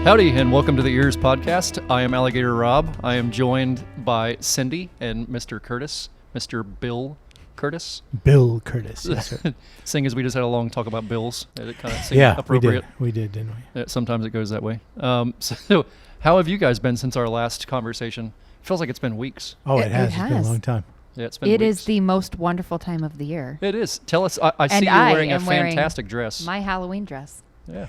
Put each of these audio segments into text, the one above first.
Howdy, and welcome to the EEARSS podcast. I am Alligator Rob. I am joined by Cindy and Mr. Curtis, Mr. Bill Curtis. Bill Curtis, yes, sir. Seeing as we just had a long talk about bills, it kind of seemed appropriate. We did, didn't we? Sometimes it goes that way. So how have you guys been since our last conversation? Feels like it's been weeks. Oh, it has. It's been a long time. Yeah, it's been It weeks. is the most wonderful time of the year. It is. Tell us, I see you wearing a fantastic dress. My Halloween dress. Yeah.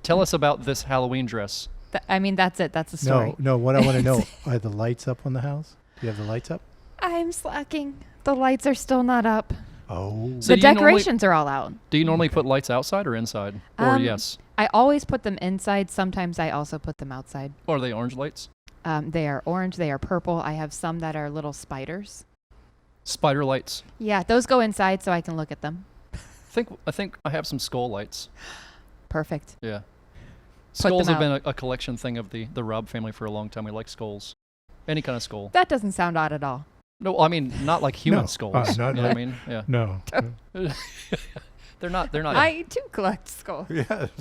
Tell us about this Halloween dress. That's it. That's the story. No, what I want to know, are the lights up on the house? Do you have the lights up? I'm slacking. The lights are still not up. Oh. So the decorations are all out. Do you normally put lights outside or inside? Or yes? I always put them inside. Sometimes I also put them outside. Or are they orange lights? They are orange. They are purple. I have some that are little spiders. Spider lights. Yeah, those go inside so I can look at them. I think I have some skull lights. Perfect. Yeah. Put Skulls them have been a collection thing of the Rob family for a long time. We like skulls. Any kind of skull. That doesn't sound odd at all. No, I mean, not like human No. skulls. No, you know what I mean? Yeah. No. They're not. I too collect skulls. Yes.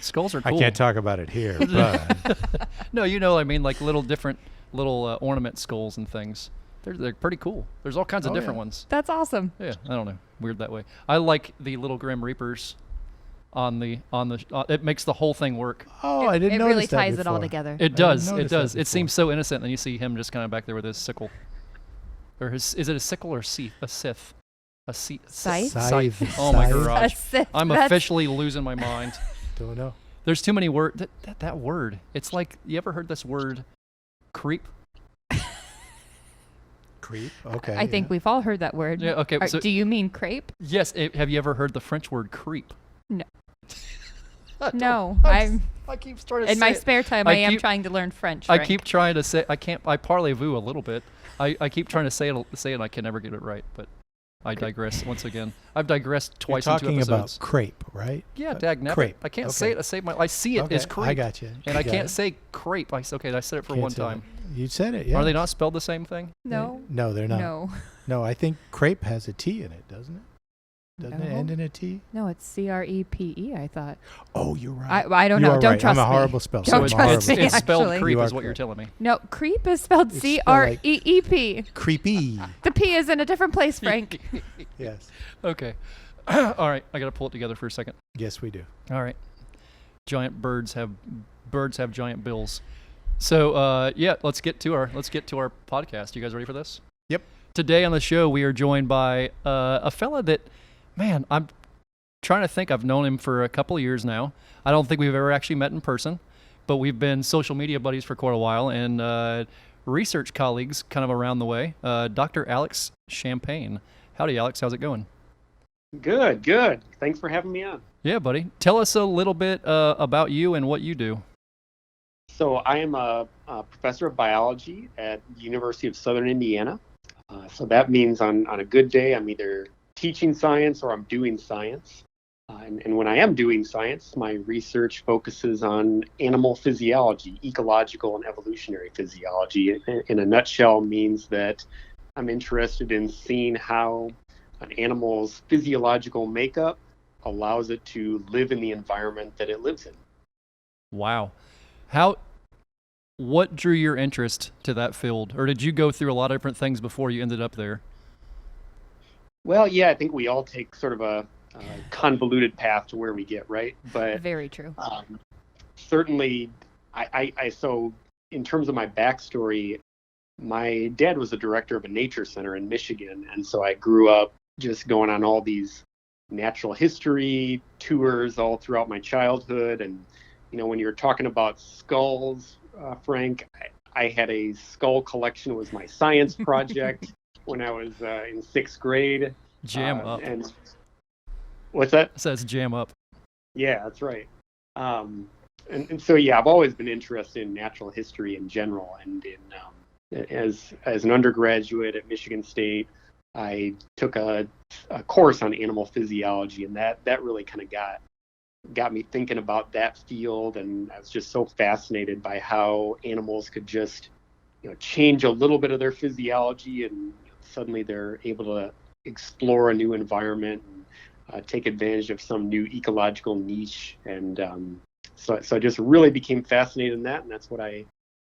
Skulls are cool. I can't talk about it here, but No, you know what I mean? Like different little ornament skulls and things. They're pretty cool. There's all kinds of different ones. That's awesome. Yeah, I don't know. Weird that way. I like the little Grim Reapers on the it makes the whole thing work. oh, I didn't It notice really that ties it all before. together. It does. didn't It notice that does. It before. seems so innocent, and then you see him just kind of back there with his sickle. Or is it a sickle or a scythe? A Scythe? Scythe. Oh my Scythe. garage. I'm officially losing my mind. Don't know. There's too many words. That word. It's like, you ever heard this word, creep? Creep. Okay. I think we've all heard that word. Yeah, okay. So, Do you mean crepe? yes, have you ever heard the French word creep? No. I No, I keep trying to in say my it. spare time, I I am keep- trying to learn French. I Frank. keep trying to say, I parlez-vous a little bit. I keep trying to say it, and I can never get it right, but I digress once again. I've digressed You're twice in 2 talking episodes. about crepe, right? Yeah, dagnabbit. crepe. I can't Okay. say it. I see it as crepe. I got you. And You I got can't it. say crepe. I said it for Can't one say it. time. You said it, yeah. Are they not spelled the same thing? No. No, they're not. No. No, I think crepe has a T in it, doesn't it? Doesn't it No. end in a T? No, it's CREPE, I thought. Oh, you're right. I don't You know. are Don't right. trust I'm a me. horrible speller. Don't I'm trust horrible. me. It's spelled actually. creep You are is what you're correct. telling me. No, creep is spelled It's spelled like- CREEP. Creepy. The P is in a different place, Frank. Yes. Okay. All right. I got to pull it together for a second. Yes, we do. All right. Birds have giant bills. So yeah, let's get to our podcast. You guys ready for this? Yep. Today on the show we are joined by a fella that, man, I'm trying to think. I've known him for a couple of years now. I don't think we've ever actually met in person, but we've been social media buddies for quite a while and research colleagues kind of around the way. Dr. Alex Champagne. Howdy, Alex. How's it going? Good. Thanks for having me on. Yeah, buddy. Tell us a little bit about you and what you do. So I am a professor of biology at the University of Southern Indiana. So that means on a good day, I'm either teaching science or I'm doing science. And when I am doing science, my research focuses on animal physiology, ecological and evolutionary physiology. In a nutshell, means that I'm interested in seeing how an animal's physiological makeup allows it to live in the environment that it lives in. Wow. What drew your interest to that field? Or did you go through a lot of different things before you ended up there? Well, yeah, I think we all take sort of a convoluted path to where we get, right? But Very true. certainly, so in terms of my backstory, my dad was the director of a nature center in Michigan. And so I grew up just going on all these natural history tours all throughout my childhood. And, you know, when you're talking about skulls, Frank, I had a skull collection. It was my science project when I was in 6th grade. Jam up. And what's that? It says jam up. Yeah, that's right. And so, yeah, I've always been interested in natural history in general. And as an undergraduate at Michigan State, I took a course on animal physiology, and that really kind of got me thinking about that field. And I was just so fascinated by how animals could just, change a little bit of their physiology, and suddenly they're able to explore a new environment and take advantage of some new ecological niche. And So I just really became fascinated in that, and that's what I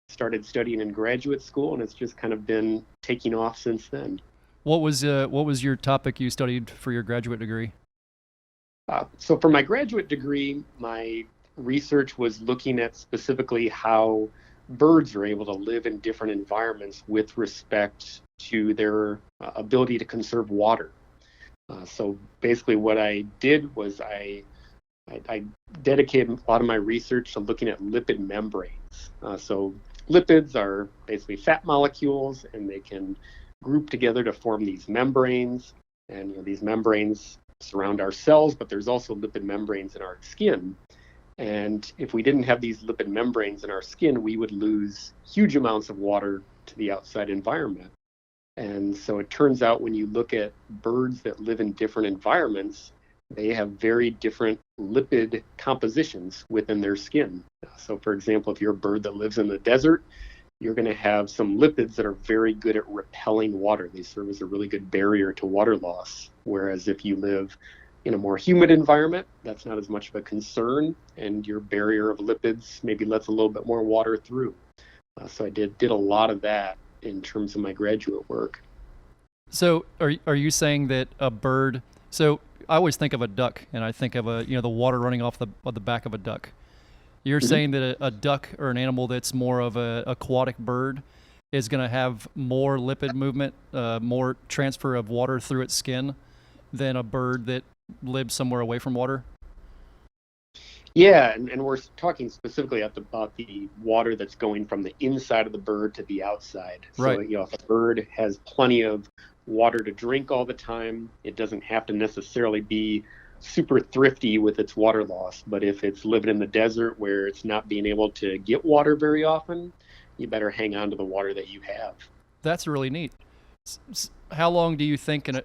started studying in graduate school, and it's just kind of been taking off since then. What was your topic you studied for your graduate degree? So for my graduate degree, my research was looking at specifically how birds are able to live in different environments with respect to their ability to conserve water. So basically what I did was I dedicated a lot of my research to looking at lipid membranes. So lipids are basically fat molecules, and they can group together to form these membranes. And these membranes surround our cells, but there's also lipid membranes in our skin. And if we didn't have these lipid membranes in our skin, we would lose huge amounts of water to the outside environment. And so it turns out when you look at birds that live in different environments, they have very different lipid compositions within their skin. So for example, if you're a bird that lives in the desert, you're going to have some lipids that are very good at repelling water. They serve as a really good barrier to water loss. Whereas if you live in a more humid environment, that's not as much of a concern, and your barrier of lipids maybe lets a little bit more water through. So I did a lot of that in terms of my graduate work. So are you saying that a bird? So I always think of a duck, and I think of the water running off the back of a duck. You're saying that a duck or an animal that's more of a aquatic bird is going to have more lipid movement, more transfer of water through its skin than a bird that lives somewhere away from water? Yeah, and we're talking specifically about the water that's going from the inside of the bird to the outside. Right. So, if a bird has plenty of water to drink all the time, it doesn't have to necessarily be super thrifty with its water loss. But if it's living in the desert where it's not being able to get water very often, you better hang on to the water that you have. That's really neat. How long do you think an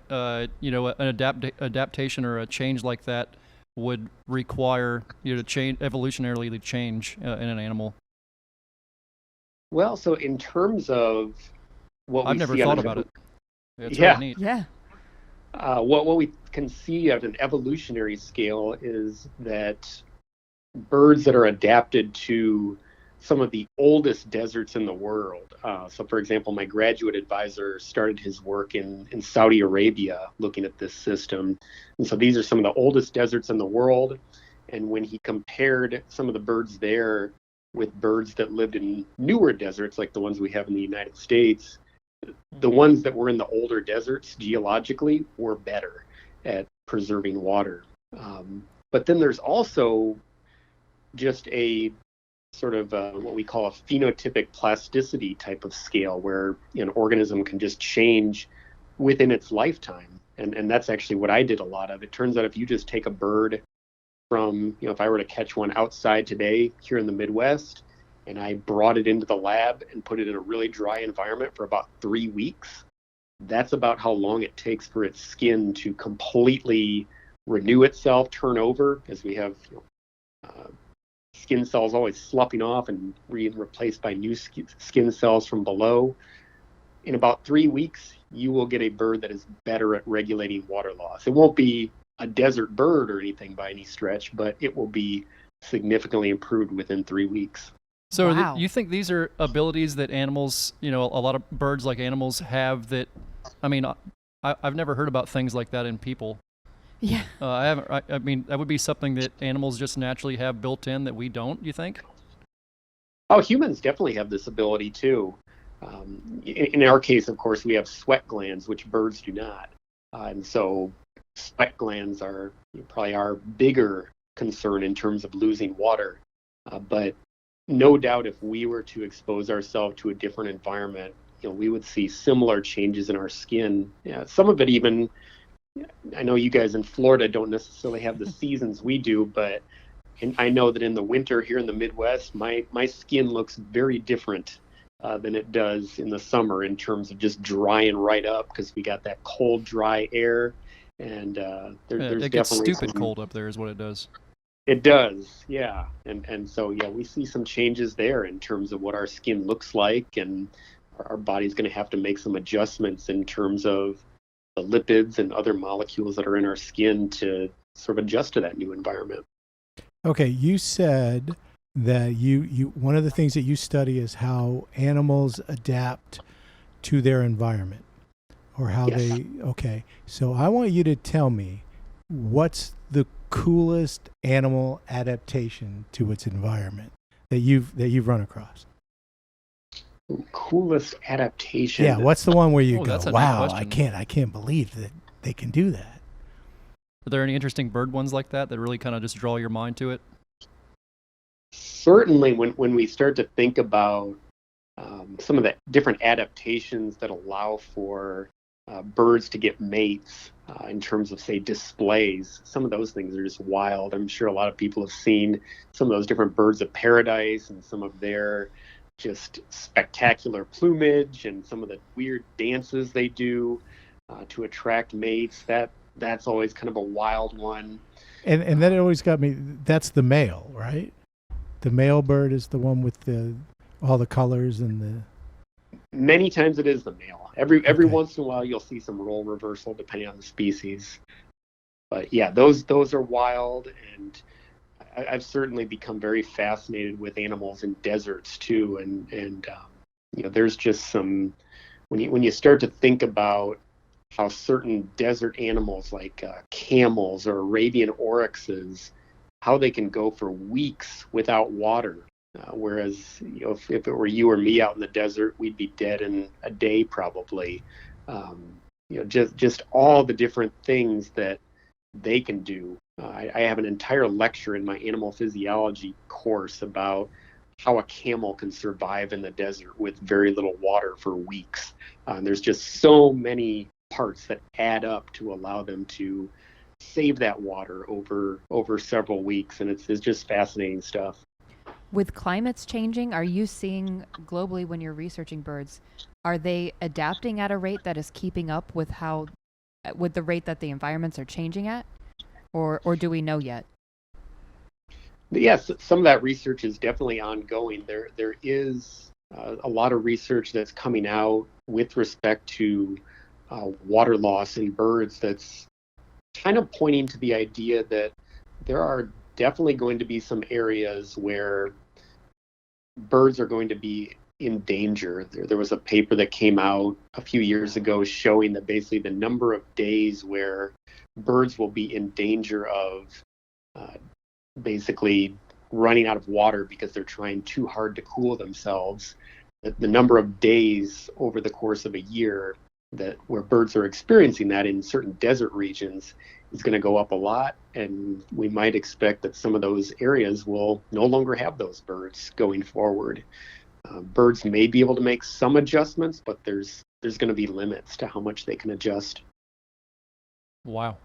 adaptation or a change like that would require to change evolutionarily to change in an animal? Well, so in terms of what I've we never see thought on about it. It's Yeah. really neat. Yeah. What we can see at an evolutionary scale is that birds that are adapted to some of the oldest deserts in the world. So, for example, my graduate advisor started his work in Saudi Arabia looking at this system. And so these are some of the oldest deserts in the world. And when he compared some of the birds there with birds that lived in newer deserts, like the ones we have in the United States, the ones that were in the older deserts geologically were better at preserving water. But then there's also just a sort of what we call a phenotypic plasticity type of scale, where an organism can just change within its lifetime. And that's actually what I did a lot of. It turns out if you just take a bird from, if I were to catch one outside today here in the Midwest, and I brought it into the lab and put it in a really dry environment for about 3 weeks, that's about how long it takes for its skin to completely renew itself, turn over, as we have skin cells always sloughing off and replaced by new skin cells from below. In about 3 weeks, you will get a bird that is better at regulating water loss. It won't be a desert bird or anything by any stretch, but it will be significantly improved within 3 weeks. So Wow. you think these are abilities that animals, a lot of birds like animals have that, I've never heard about things like that in people. Yeah. I haven't. I mean, that would be something that animals just naturally have built in that we don't. You think? Oh, humans definitely have this ability too. In our case, of course, we have sweat glands, which birds do not. And so sweat glands are probably our bigger concern in terms of losing water. But no doubt if we were to expose ourselves to a different environment, we would see similar changes in our skin. Yeah, some of it even, I know you guys in Florida don't necessarily have the seasons we do, but I know that in the winter here in the Midwest, my skin looks very different than it does in the summer in terms of just drying right up, because we got that cold, dry air. And there's it gets definitely stupid cold up there, is what it does. It does, yeah. And so, yeah, we see some changes there in terms of what our skin looks like, and our body's going to have to make some adjustments in terms of the lipids and other molecules that are in our skin to sort of adjust to that new environment. Okay, you said that you one of the things that you study is how animals adapt to their environment, or how Yes. they. Okay, so I want you to tell me what's the coolest animal adaptation to its environment that you've run across. Coolest adaptation. Yeah, what's the one where you Oh, go, that's a neat wow, question. I can't believe that they can do that. Are there any interesting bird ones like that really kind of just draw your mind to it? Certainly, when we start to think about some of the different adaptations that allow for birds to get mates in terms of, say, displays, some of those things are just wild. I'm sure a lot of people have seen some of those different birds of paradise and some of their just spectacular plumage and some of the weird dances they do to attract mates. That's always kind of a wild one. And that always got me. That's the male, right? The male bird is the one with all the colors and the. Many times it is the male. Every Okay. once in a while you'll see some role reversal depending on the species. But yeah, those are wild, and I've certainly become very fascinated with animals in deserts too. And there's just some when you start to think about how certain desert animals like camels or Arabian oryxes, how they can go for weeks without water. Whereas, if it were you or me out in the desert, we'd be dead in a day probably. Just all the different things that they can do. I have an entire lecture in my animal physiology course about how a camel can survive in the desert with very little water for weeks. There's just so many parts that add up to allow them to save that water over several weeks, and it's just fascinating stuff. With climates changing, are you seeing globally when you're researching birds, are they adapting at a rate that is keeping up with the rate that the environments are changing at? Or do we know yet? Yes, some of that research is definitely ongoing. There is a lot of research that's coming out with respect to water loss in birds that's kind of pointing to the idea that there are definitely going to be some areas where birds are going to be in danger. There was a paper that came out a few years ago showing that basically the number of days where birds will be in danger of uh, basically running out of water because they're trying too hard to cool themselves. The number of days over the course of a year that where birds are experiencing that in certain desert regions is going to go up a lot, and we might expect that some of those areas will no longer have those birds going forward. Birds may be able to make some adjustments, but there's going to be limits to how much they can adjust. Wow.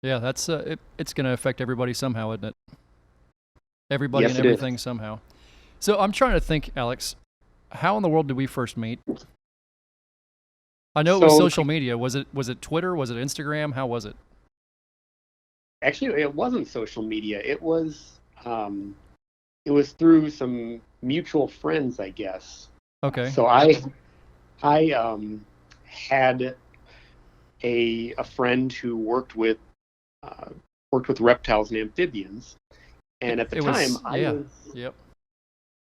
Yeah, that's it's going to affect everybody somehow, isn't it? Everybody Yes, and it is. everything somehow. So I'm trying to think, Alex, how in the world did we first meet? I know it was So social media. Was it Twitter? Was it Instagram? How was it? actually, it wasn't social media. It was through some mutual friends, I guess. Okay. So I had a friend who uh, worked with reptiles and amphibians, and at the It time was yeah.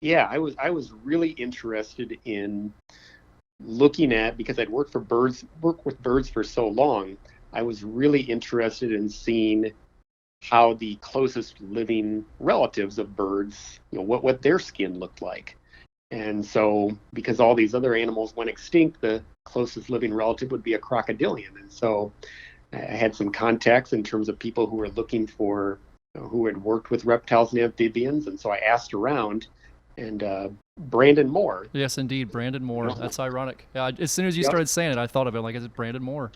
Yep. I was really interested in looking at, because I'd worked with birds for so long. I was really interested in seeing how the closest living relatives of birds, what their skin looked like. And so, because all these other animals went extinct, the closest living relative would be a crocodilian. And so, I had some contacts in terms of people who were looking for, who had worked with reptiles and amphibians. And so I asked around, and Brandon Moore. Yes, indeed, Brandon Moore. you know, That's ironic. Yeah, as soon as you Yep, started saying it, I thought of it like, is it Brandon Moore?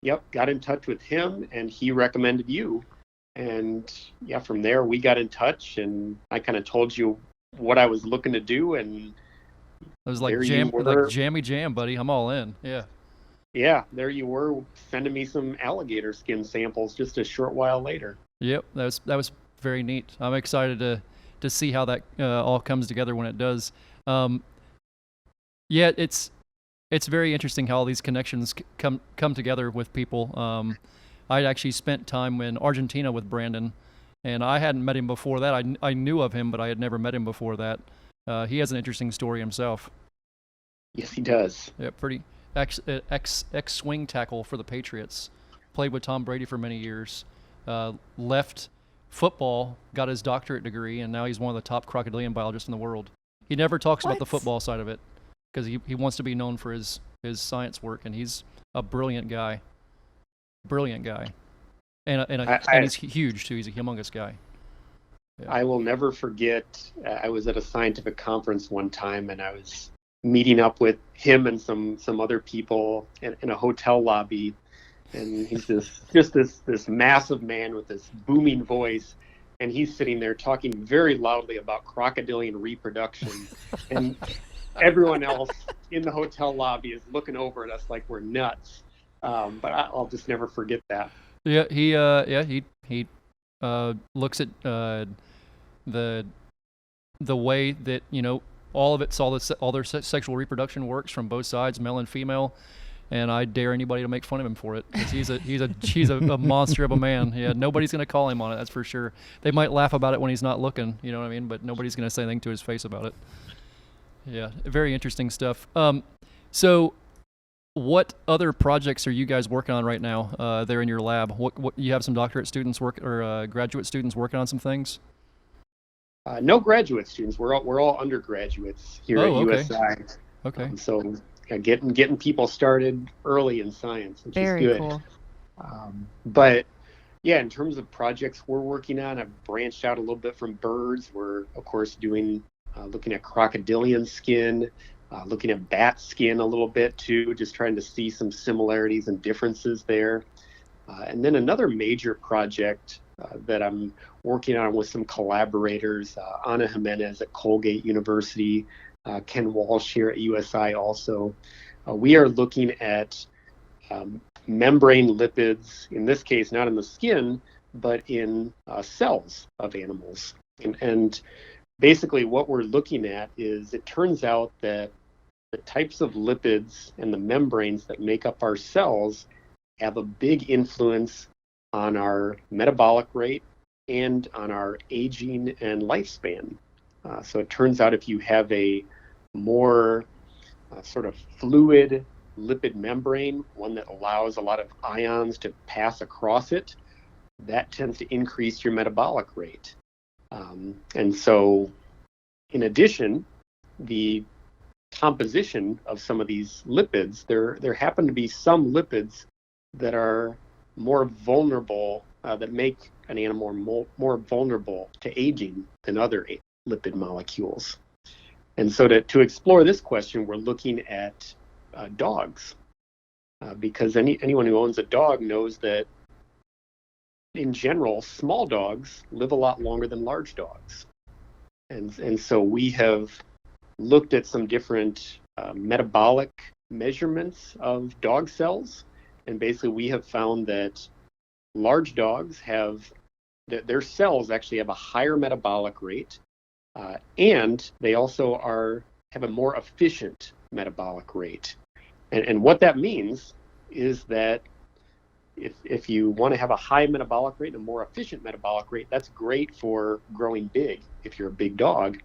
yep, got in touch with him, and he recommended you. And yeah, from there we got in touch, and I kind of told you what I was looking to do, and It was there you like were. jammy jam, buddy. I'm all in. Yeah. Yeah, there you were sending me some alligator skin samples just a short while later. Yep. That was very neat. I'm excited to see how that all comes together when it does. Um, yeah, it's very interesting how all these connections come together with people. I actually spent time in Argentina with Brandon And I hadn't met him before that. I knew of him, but I had never met him before that. He has an interesting story himself. Yes, he does. Yeah, pretty ex swing tackle for the Patriots. Played with Tom Brady for many years. Left football, got his doctorate degree, and now he's one of the top crocodilian biologists in the world. He never talks about the football side of it because he wants to be known for his science work, and he's a brilliant guy. Brilliant guy. And he's huge, too. He's a humongous guy. Yeah. I will never forget, I was at a scientific conference one time, and I was meeting up with him and some other people in a hotel lobby. And he's this massive man with this booming voice, and he's sitting there talking very loudly about crocodilian reproduction. And everyone else in the hotel lobby is looking over at us like we're nuts. But I'll just never forget that. Yeah, he looks at the way that all their sexual reproduction works from both sides, male and female. And I dare anybody to make fun of him for it, because he's a monster of a man. Yeah, nobody's gonna call him on it, that's for sure. They might laugh about it when he's not looking, you know what I mean? But nobody's gonna say anything to his face about it. Yeah, very interesting stuff. So, what other projects are you guys working on right now? There in your lab, what you have some doctorate students graduate students working on some things? No graduate students. We're all undergraduates here at USI. Okay. So getting people started early in science, which Very is good. Cool. But yeah, in terms of projects we're working on, I've branched out a little bit from birds. We're of course looking at crocodilian skin, looking at bat skin a little bit too, just trying to see some similarities and differences there. And then another major project that I'm working on with some collaborators, Ana Jimenez at Colgate University, Ken Walsh here at USI also. We are looking at membrane lipids, in this case not in the skin, but in cells of animals. And basically what we're looking at is, it turns out that the types of lipids and the membranes that make up our cells have a big influence on our metabolic rate and on our aging and lifespan. So it turns out if you have a more sort of fluid lipid membrane, one that allows a lot of ions to pass across it, that tends to increase your metabolic rate. And so in addition, the composition of some of these lipids, there happen to be some lipids that are more vulnerable, that make an animal more vulnerable to aging than other lipid molecules. And so to explore this question, we're looking at dogs, because anyone who owns a dog knows that in general, small dogs live a lot longer than large dogs. And so we have looked at some different metabolic measurements of dog cells. And basically we have found that large dogs their cells actually have a higher metabolic rate, and they also have a more efficient metabolic rate. And what that means is that if you want to have a high metabolic rate and a more efficient metabolic rate, that's great for growing big if you're a big dog,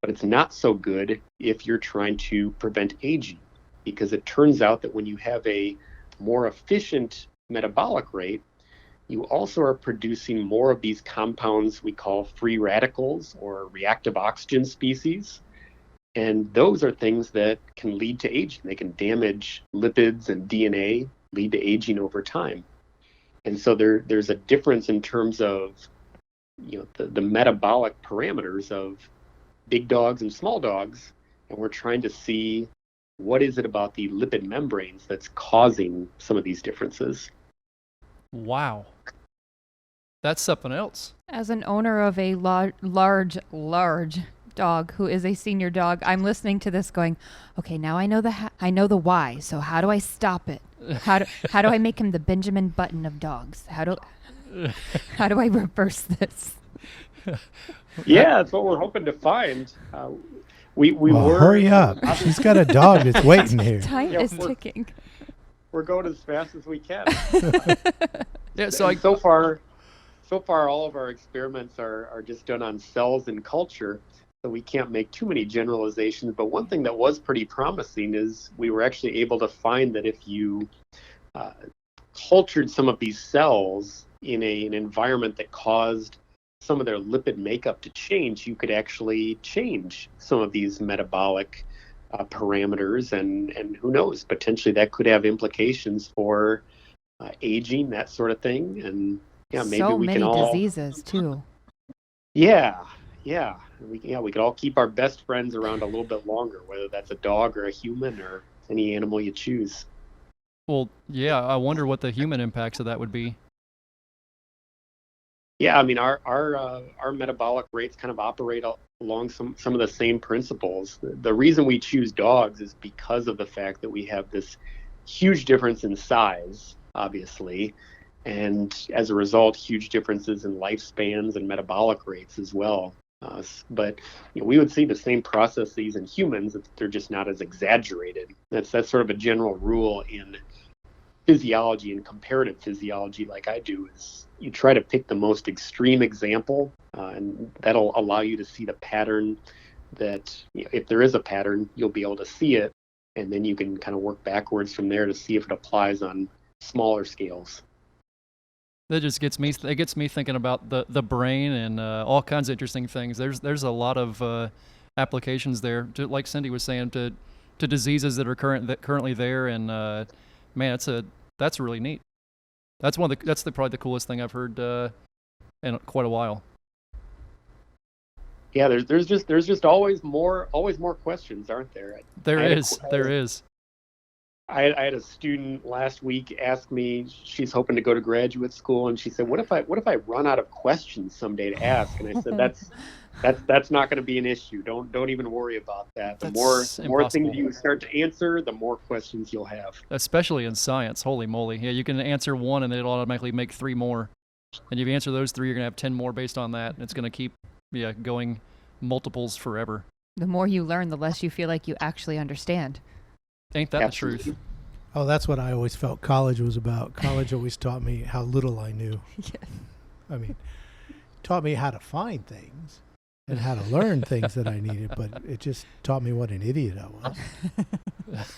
but it's not so good if you're trying to prevent aging, because it turns out that when you have a more efficient metabolic rate, you also are producing more of these compounds we call free radicals or reactive oxygen species. And those are things that can lead to aging. They can damage lipids and DNA, lead to aging over time. And so there's a difference in terms of the metabolic parameters of big dogs and small dogs. And we're trying to see what is it about the lipid membranes that's causing some of these differences. Wow. That's something else. As an owner of a large dog who is a senior dog, I'm listening to this going, okay, now I know the why. So how do I stop it? How do I make him the Benjamin Button of dogs? How do I reverse this? Yeah, that's what we're hoping to find. Hurry up. She's got a dog that's waiting here. Time is ticking. We're going as fast as we can. Yeah, So so far all of our experiments are just done on cells and culture, so we can't make too many generalizations. But one thing that was pretty promising is we were actually able to find that if you cultured some of these cells in an environment that caused some of their lipid makeup to change, you could actually change some of these metabolic parameters, and who knows, potentially that could have implications for aging, that sort of thing. And yeah, maybe so we many can all diseases too. yeah we could all keep our best friends around a little bit longer, whether that's a dog or a human or any animal you choose. Well, yeah, I wonder what the human impacts of that would be. Yeah, I mean, our metabolic rates kind of operate along some of the same principles. The reason we choose dogs is because of the fact that we have this huge difference in size, obviously, and as a result, huge differences in lifespans and metabolic rates as well. But we would see the same processes in humans, they're just not as exaggerated. That's sort of a general rule in physiology and comparative physiology, like I do, is you try to pick the most extreme example, and that'll allow you to see the pattern that, if there is a pattern, you'll be able to see it, and then you can kind of work backwards from there to see if it applies on smaller scales. That just gets me. It gets me thinking about the brain and all kinds of interesting things. There's a lot of applications there, like Cindy was saying, to diseases that are currently there, and man, that's really neat. That's probably the coolest thing I've heard in quite a while. Yeah, there's just always more questions, aren't there? There is. I had a student last week ask me, she's hoping to go to graduate school, and she said, what if I run out of questions someday to ask? And I said, that's not going to be an issue. Don't even worry about that. The more things you start to answer, the more questions you'll have. Especially in science. Holy moly. Yeah, you can answer one and it'll automatically make 3 more. And if you answer those 3, you're going to have 10 more based on that. And it's going to keep going multiples forever. The more you learn, the less you feel like you actually understand. Ain't that Absolutely. The truth? Oh, that's what I always felt college was about. College always taught me how little I knew. Yes. I mean, taught me how to find things and how to learn things that I needed, but it just taught me what an idiot I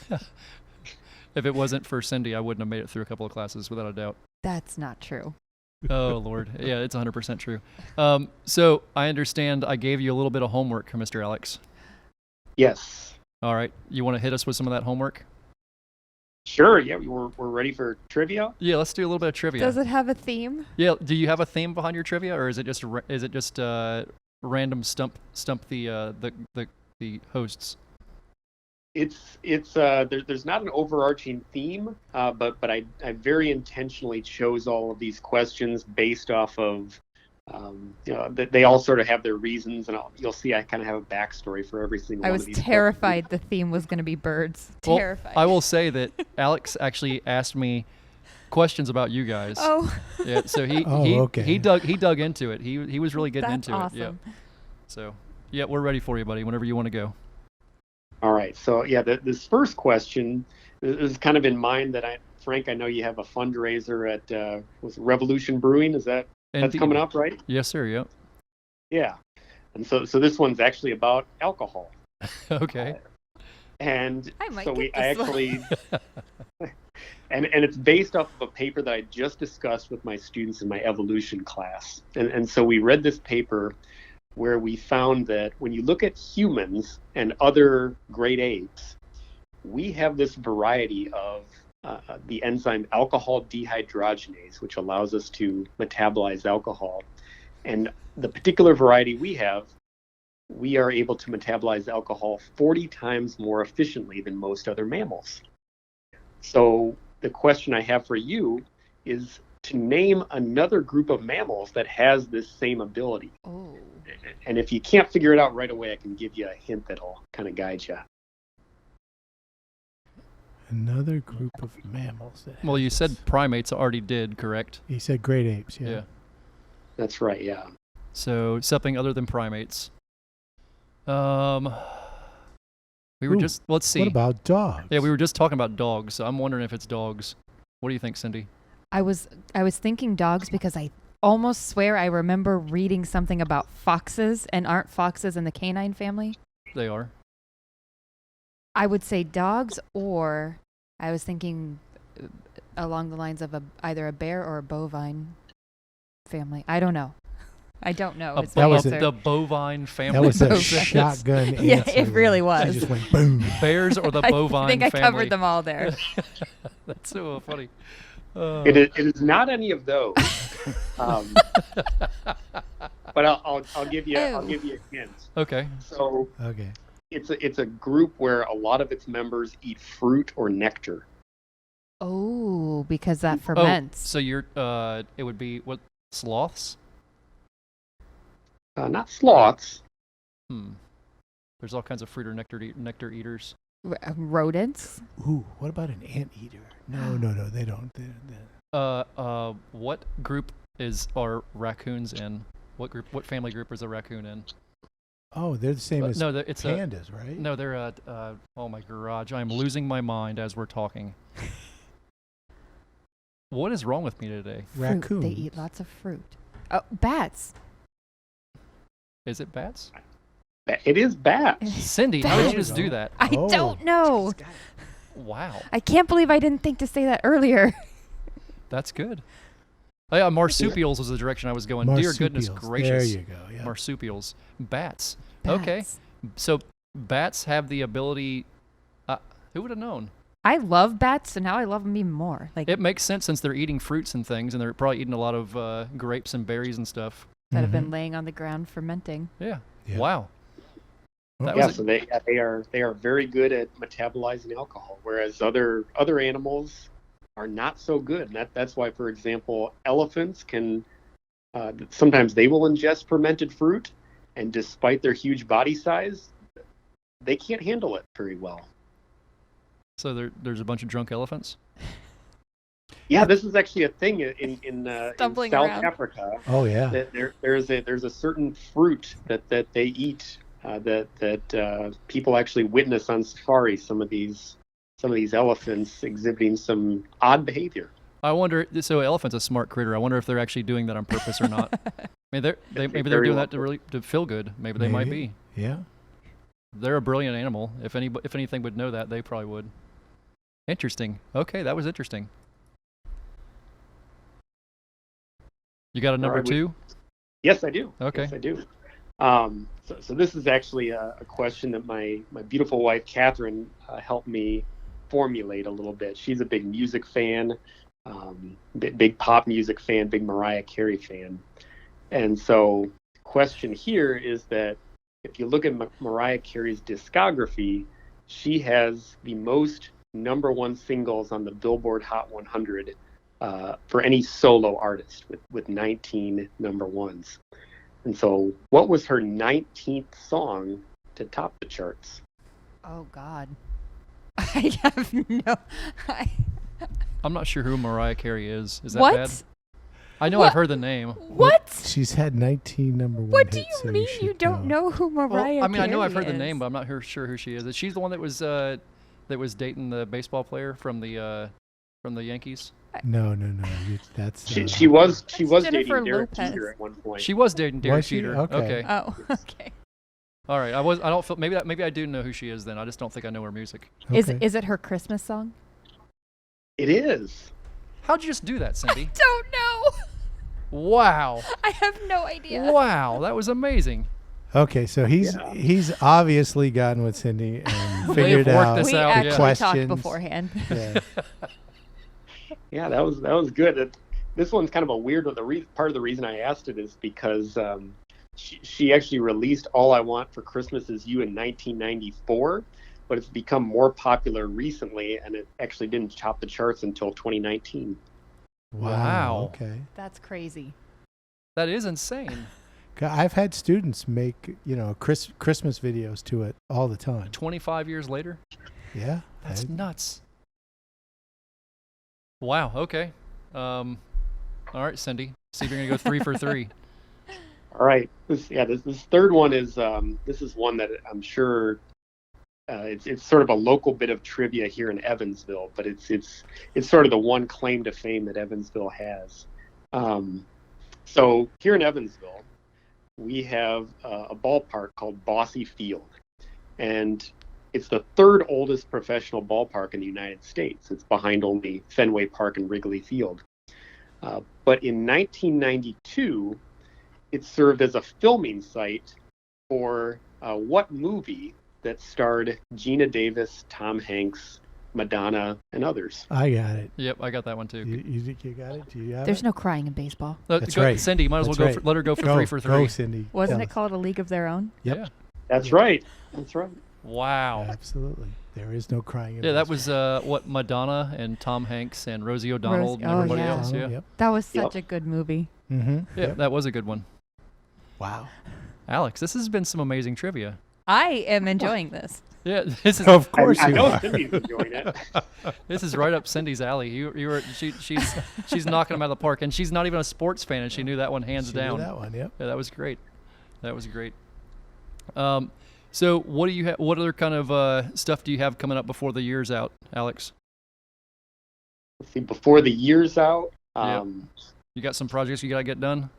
was. If it wasn't for Cindy, I wouldn't have made it through a couple of classes without a doubt. That's not true. Oh, Lord. Yeah, it's 100% true. So I understand I gave you a little bit of homework, Mr. Alex. Yes. All right. You want to hit us with some of that homework? Sure. Yeah, we're ready for trivia. Yeah, let's do a little bit of trivia. Does it have a theme? Yeah. Do you have a theme behind your trivia, or is it just random stump the hosts? There's not an overarching theme, but I very intentionally chose all of these questions based off of they all sort of have their reasons, and you'll see I kind of have a backstory for every single one of these. I was terrified the theme was going to be birds. Well, terrified. I will say that Alex actually asked me questions about you guys. Oh. Yeah. So he dug into it. He was really getting That's into awesome. it. Yeah. So yeah, we're ready for you, buddy. Whenever you want to go. All right. So yeah, this first question is kind of in mind that Frank, I know you have a fundraiser at was it Revolution Brewing? That's coming up, right? Yes, sir. Yep. Yeah. And so this one's actually about alcohol. Okay. And I actually and it's based off of a paper that I just discussed with my students in my evolution class. And so we read this paper where we found that when you look at humans and other great apes, we have this variety of the enzyme alcohol dehydrogenase, which allows us to metabolize alcohol. And the particular variety we have, we are able to metabolize alcohol 40 times more efficiently than most other mammals. So the question I have for you is to name another group of mammals that has this same ability. Oh. And if you can't figure it out right away, I can give you a hint that'll kind of guide you. Another group of mammals. Well, you said primates already did, correct? He said great apes, yeah. That's right, yeah. So something other than primates. Let's see. What about dogs? Yeah, we were just talking about dogs, so I'm wondering if it's dogs. What do you think, Cindy? I was thinking dogs because I almost swear I remember reading something about foxes, and aren't foxes in the canine family? They are. I would say dogs, or I was thinking along the lines of either a bear or a bovine family. I don't know. I don't know. It's my answer. The bovine family. That was a Bovine. shotgun answer. Yeah, it really It was. just went boom. Bears or the bovine I think I family. covered them all there. That's so funny. It is not any of those. But I'll give you a hint. Okay. So Okay. it's a group where a lot of its members eat fruit or nectar. Oh, because that ferments. So you're it would be what, sloths? Not sloths. There's all kinds of fruit or nectar eaters. Rodents? Ooh, what about an anteater? No, they don't. What group are raccoons in? What family group is a raccoon in? Oh, they're the same as it's pandas, right? No, they're oh my garage. I'm losing my mind as we're talking. What is wrong with me today? Fruit. Raccoons. They eat lots of fruit. Oh, bats. Is it bats? It is bats. Cindy, how did you just do that? I Oh. don't know. Wow, I can't believe I didn't think to say that earlier. that's good. Oh, yeah, marsupials was the direction I was going. Dear goodness Marsupials. gracious. There you go. Yeah. Marsupials. Bats. Okay. Bats. So bats have the ability. Who would have known? I love bats, and now I love them even more. Like It makes sense since they're eating fruits and things, and they're probably eating a lot of grapes and berries and stuff. that have been Mhm. laying on the ground fermenting. Yeah. Yeah. Wow. That Yeah, was so they are very good at metabolizing alcohol, whereas other animals are not so good. And that's why, for example, elephants can sometimes they will ingest fermented fruit, and despite their huge body size, they can't handle it very well. so there's a bunch of drunk elephants. Yeah, this is actually a thing in Stumbling South around. Africa. Oh yeah. That there's a certain fruit that they eat that people actually witness on safari. Some of these elephants exhibiting some odd behavior. I wonder. So elephant's a smart critter. I wonder if they're actually doing that on purpose or not. I mean, maybe they're very doing well that to feel good. Maybe they might be. Yeah. They're a brilliant animal. If anything would know that, they probably would. Interesting. Okay, that was interesting. You got a number All right, two? Yes, I do. Okay. Yes, I do. So this is actually a question that my beautiful wife Catherine helped me formulate a little bit. She's a big music fan, big pop music fan, big Mariah Carey fan, and so the question here is that if you look at Mariah Carey's discography, she has the most #1 singles on the Billboard Hot 100 for any solo artist with 19 #1s. And so what was her 19th song to top the charts? Oh God. I have no. I'm not sure who Mariah Carey is. Is that What? bad? I know What? I've heard the name. What? She's had 19 #1 What do hits, you so mean should you don't know who Well, Mariah I mean, I know I've Carey heard the is? name, but I'm not sure who she is. Is she the one that was dating the baseball player from the Yankees? No. That's She was Jennifer dating Derek Lopez. Jeter at one point. She was dating Derek Was she? Jeter. Okay. Oh, okay. All right. I don't feel maybe I do know who she is then. I just don't think I know her music. okay. Is it her Christmas song? It is. How'd you just do that, Cindy? Don't know. Wow. I have no idea. Wow, that was amazing. Okay, so he's obviously gotten with Cindy and figured worked out this We out, yeah. actually questions. talked beforehand. Yeah. Yeah, that was good. This one's kind of a weird one. Part of the reason I asked it is because she actually released "All I Want for Christmas Is You" in 1994, but it's become more popular recently, and it actually didn't top the charts until 2019. Wow. Okay. That's crazy. That is insane. I've had students make Christmas videos to it all the time. 25 years later? Yeah. That's nuts. Wow, okay. All right, Cindy. See if you're going to go 3 for 3. All right. This third one is this is one that I'm sure it's sort of a local bit of trivia here in Evansville, but it's sort of the one claim to fame that Evansville has. So here in Evansville, we have a ballpark called Bosse Field, and it's the third oldest professional ballpark in the United States. It's behind only Fenway Park and Wrigley Field. But in 1992, it served as a filming site for what movie that starred Gina Davis, Tom Hanks, Madonna, and others? I got it. Yep, I got that one too. You think you got it? Do you have There's it? no crying in baseball. That's right. Cindy, might as well That's go. right. Let her go for Go, 3 for 3. Go, Cindy. Wasn't Tell it called A League of Their Own? Yep. Yeah. That's right. That's right. Wow. Absolutely. There is no crying. in Yeah, that baseball. was what Madonna and Tom Hanks and Rosie O'Donnell and oh, everybody yeah. else. Yeah. Yep. That was Yep. such a good movie. Mm-hmm. Yeah, Yep. that was a good one. Wow. Alex, this has been some amazing trivia. I am enjoying this. Yeah, this is Of course I you know are. Cindy's enjoying it. this is right up Cindy's alley. She's knocking them out of the park, and she's not even a sports fan, and she knew that one hands She knew down. that one, yep. Yeah, that was great. That was great. So what do you have? What other kind of stuff do you have coming up before the year's out, Alex? Let's see, before the year's out, Yeah. You got some projects you gotta get done?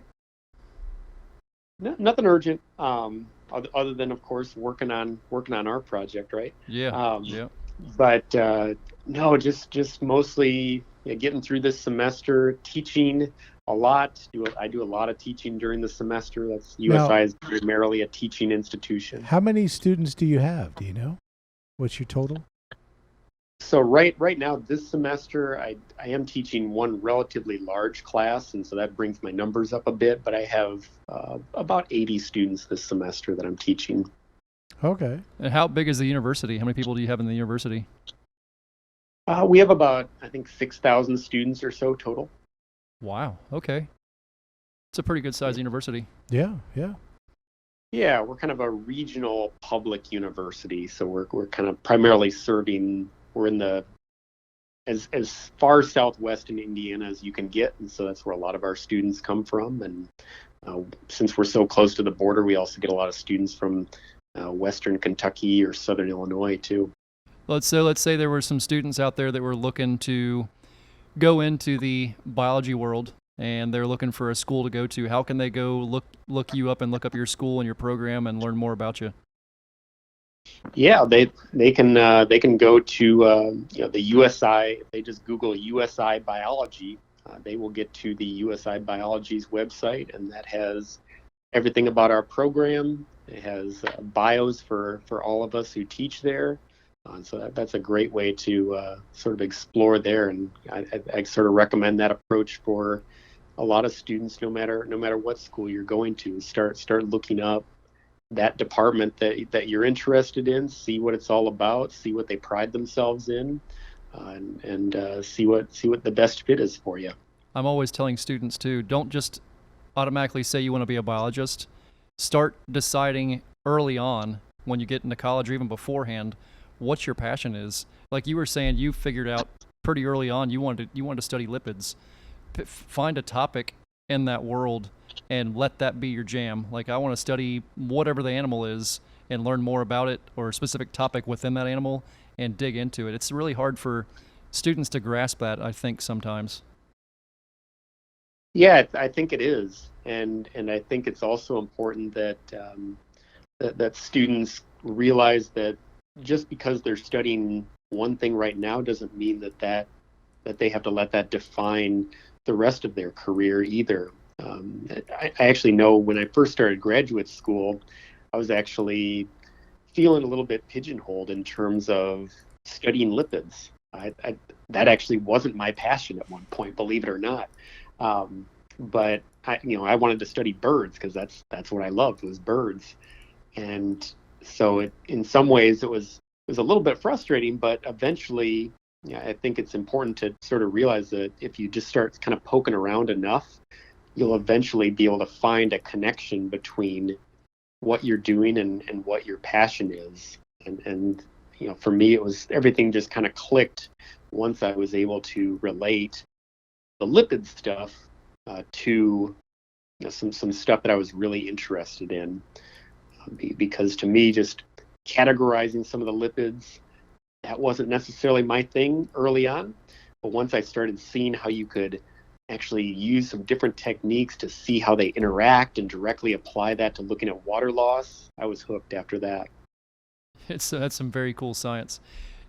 nothing urgent. Other than, of course, working on our project, right? Yeah. Yeah. But no, just mostly getting through this semester, teaching a lot. I do a lot of teaching during the semester. That's USI is primarily a teaching institution. How many students do you have? Do you know? What's your total? So right now, this semester, I am teaching one relatively large class, and so that brings my numbers up a bit. But I have about 80 students this semester that I'm teaching. Okay. And how big is the university? How many people do you have in the university? We have about, I think, 6,000 students or so total. Wow. Okay. It's a pretty good sized university. Yeah. Yeah. Yeah, we're kind of a regional public university, so we're kind of primarily serving. We're in the as far southwest in Indiana as you can get, and so that's where a lot of our students come from. And since we're so close to the border, we also get a lot of students from western Kentucky or southern Illinois too. Let's say there were some students out there that were looking to go into the biology world, and they're looking for a school to go to. How can they go look you up and look up your school and your program and learn more about you? Yeah, they can go to the USI. If they just Google USI Biology, they will get to the USI Biology's website, and that has everything about our program. It has bios for all of us who teach there. So that's a great way to sort of explore there, and I sort of recommend that approach for a lot of students, no matter what school you're going to. Start looking up that department that you're interested in, see what it's all about, see what they pride themselves in, and see what the best fit is for you. I'm always telling students too, don't just automatically say you want to be a biologist. Start deciding early on when you get into college or even beforehand what your passion is. Like you were saying, you figured out pretty early on you wanted to study lipids. Find a topic in that world and let that be your jam. Like I want to study whatever the animal is and learn more about it or a specific topic within that animal and dig into it. It's really hard for students to grasp that, I think, sometimes. Yeah, I think it is, and I think it's also important that that students realize that just because they're studying one thing right now doesn't mean that they have to let that define the rest of their career either. I actually know when I first started graduate school, I was actually feeling a little bit pigeonholed in terms of studying lipids. That actually wasn't my passion at one point, believe it or not. But I wanted to study birds because that's what I loved, was birds. And so in some ways it was a little bit frustrating, but eventually I think it's important to sort of realize that if you just start kind of poking around enough, you'll eventually be able to find a connection between what you're doing and what your passion is. And for me, it was everything just kind of clicked once I was able to relate the lipid stuff to some stuff that I was really interested in. Because to me, just categorizing some of the lipids, that wasn't necessarily my thing early on. But once I started seeing how you could actually use some different techniques to see how they interact and directly apply that to looking at water loss, I was hooked after that. That's some very cool science.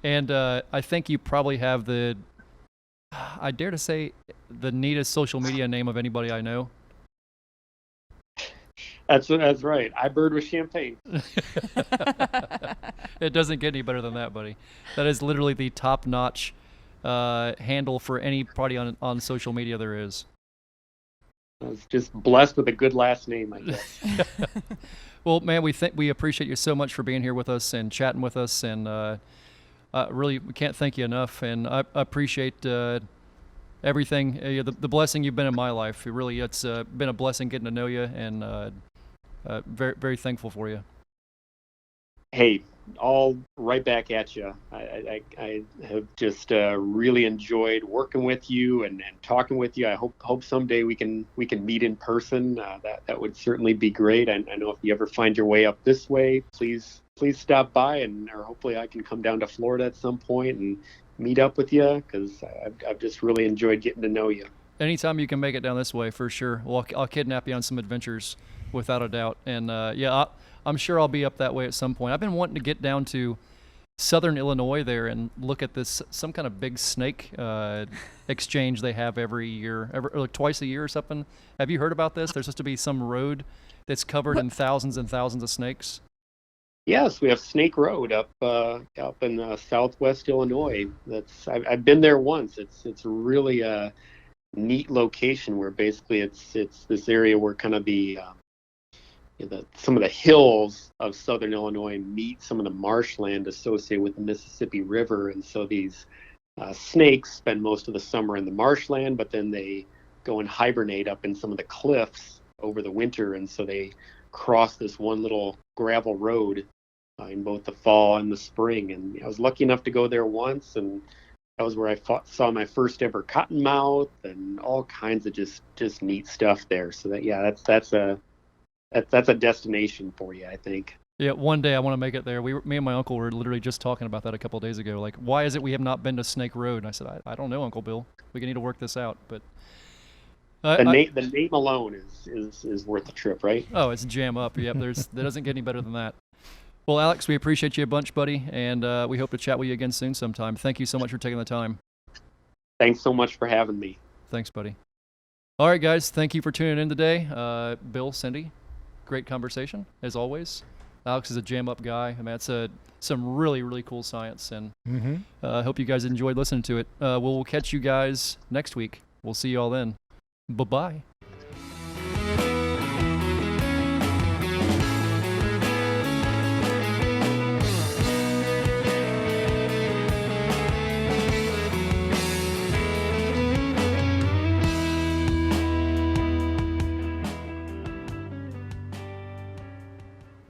And I think you probably have I dare to say, the neatest social media name of anybody I know. That's right. I bird with champagne. It doesn't get any better than that, buddy. That is literally the top-notch handle for anybody on social media there is. I was just blessed with a good last name, I guess. Well, man, we appreciate you so much for being here with us and chatting with us, and really, we can't thank you enough. And I appreciate everything, the blessing you've been in my life. It's been a blessing getting to know you, and very, very thankful for you. Hey, all right back at you. I have just really enjoyed working with you and talking with you. I hope someday we can meet in person. That would certainly be great. I know if you ever find your way up this way, please stop by, or hopefully I can come down to Florida at some point and meet up with you, because I've just really enjoyed getting to know you. Anytime you can make it down this way, for sure. Well, I'll kidnap you on some adventures, without a doubt. And I'm sure I'll be up that way at some point. I've been wanting to get down to southern Illinois there and look at some kind of big snake exchange they have every year, like twice a year or something. Have you heard about this? There's supposed to be some road that's covered in thousands and thousands of snakes. Yes, we have Snake Road up in southwest Illinois. I've been there once. It's really a neat location where basically it's this area where kind of some of the hills of southern Illinois meet some of the marshland associated with the Mississippi River, and so these snakes spend most of the summer in the marshland, but then they go and hibernate up in some of the cliffs over the winter, and so they cross this one little gravel road in both the fall and the spring. And I was lucky enough to go there once, and that was where I saw my first ever cottonmouth and all kinds of just neat stuff there. So that's a destination for you, I think. Yeah, one day I want to make it there. Me and my uncle were literally just talking about that a couple of days ago. Like, why is it we have not been to Snake Road? And I said, I don't know, Uncle Bill. We need to work this out. But the name alone is worth the trip, right? Oh, it's jam up. Yep, that doesn't get any better than that. Well, Alex, we appreciate you a bunch, buddy, and we hope to chat with you again soon sometime. Thank you so much for taking the time. Thanks so much for having me. Thanks, buddy. All right, guys, thank you for tuning in today. Bill, Cindy, great conversation, as always. Alex is a jam-up guy. I mean, that's some really, really cool science, and I hope you guys enjoyed listening to it. We'll catch you guys next week. We'll see you all then. Bye-bye.